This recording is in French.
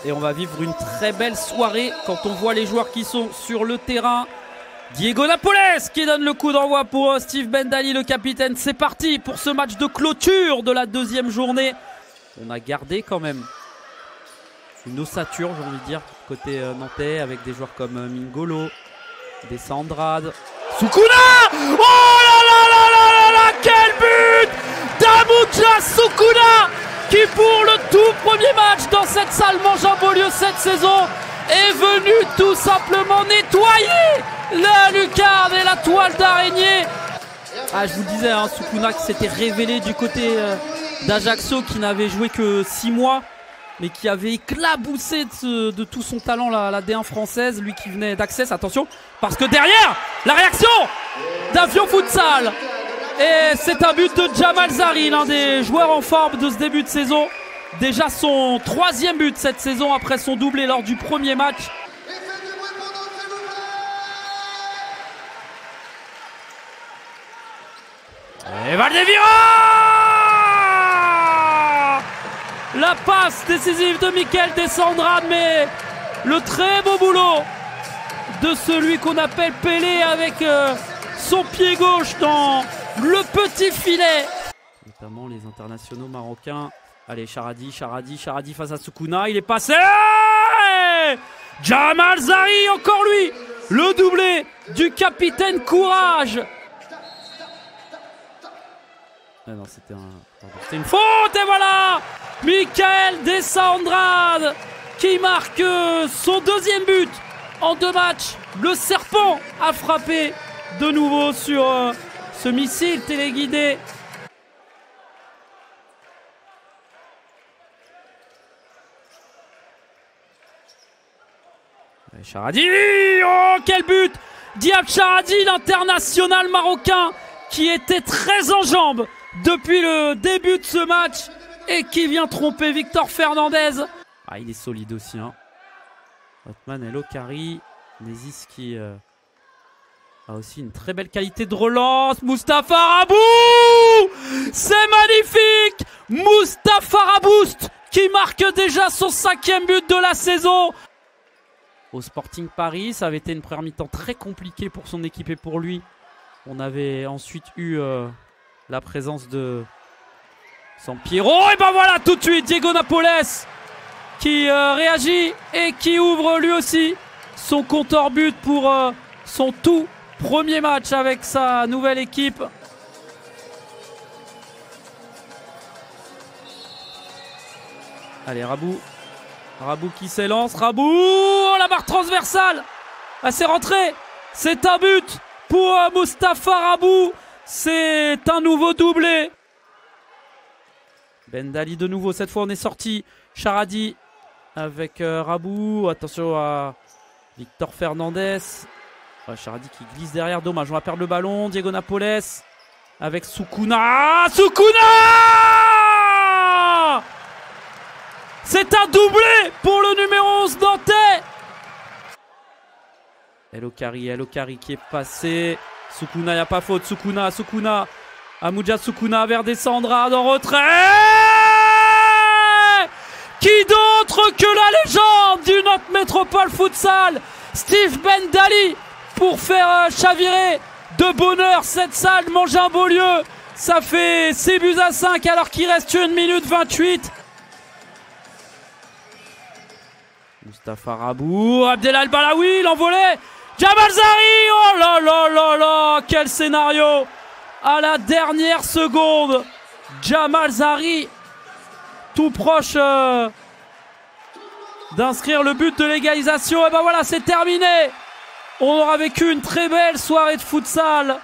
Et on va vivre une très belle soirée quand on voit les joueurs qui sont sur le terrain. Diego Napoles qui donne le coup d'envoi pour Steve Bendali, le capitaine. C'est parti pour ce match de clôture de la deuxième journée. On a gardé quand même une ossature, j'ai envie de dire, côté nantais, avec des joueurs comme Mingolo, Dessa Andrade, Soukouna. Oh là là là là là là, quel but d'Amouja Soukouna, qui pour le tout premier match dans cette salle Mangin-Beaulieu cette saison est venu tout simplement nettoyer la lucarne et la toile d'araignée. Ah, je vous le disais, hein, Soukouna qui s'était révélé du côté d'Ajaccio, qui n'avait joué que 6 mois, mais qui avait éclaboussé de tout son talent la D1 française, lui qui venait d'Access. Attention, parce que derrière, la réaction d'Avion Futsal. Et c'est un but de Jamal Zari, l'un des joueurs en forme de ce début de saison. Déjà son 3e but cette saison après son doublé lors du premier match. Et Valdevira! La passe décisive de Michael Dessa Andrade, mais le très beau boulot de celui qu'on appelle Pelé avec son pied gauche dans le petit filet. Notamment les internationaux marocains. Allez, Charadi face à Soukouna, il est passé. Jamal Zari, encore lui, le doublé du capitaine Courage. Ah non, c'était une faute, et voilà Michael Dessa Andrade qui marque son 2e but en 2 matchs. Le serpent a frappé de nouveau sur ce missile téléguidé. Charadi, oh quel but! Diab Charadi, l'international marocain qui était très en jambes depuis le début de ce match et qui vient tromper Victor Fernandez. Ah, il est solide aussi, hein. Othman El Okari, Nézis qui a aussi une très belle qualité de relance. Mustapha Rabou, c'est magnifique! Mustapha Rabouste qui marque déjà son 5e but de la saison. Au Sporting Paris, ça avait été une première mi-temps très compliquée pour son équipe et pour lui. On avait ensuite eu la présence de Sampiero. Et ben voilà, tout de suite, Diego Napoles qui réagit et qui ouvre lui aussi son compteur but pour son tout premier match avec sa nouvelle équipe. Allez, Rabou qui s'élance, Rabou, oh, la barre transversale. Ah, c'est rentré, c'est un but pour Mustapha Rabou, c'est un nouveau doublé. Bendali de nouveau, cette fois on est sorti. Charadi avec Rabou, attention à Victor Fernandez. Ouais, Charadi qui glisse derrière, dommage, on va perdre le ballon. Diego Napoles avec Soukouna. C'est un doublé pour le numéro 11 nantais. El Okari qui est passé. Soukouna, il n'y a pas faute. Soukouna. Amouja Soukouna vers Dessa Andrade en retrait. Qui d'autre que la légende du Nantes Métropole Futsal, Steve Bendali, pour faire chavirer de bonheur cette salle Mangin-Beaulieu. Ça fait 6-5 alors qu'il reste 1 minute 28. Mustapha Rabou, Abdelal Balaoui, l'envolée, Jamal Zari, oh là là là là, quel scénario! À la dernière seconde, Jamal Zari, tout proche d'inscrire le but de l'égalisation. Et ben voilà, c'est terminé. On aura vécu une très belle soirée de futsal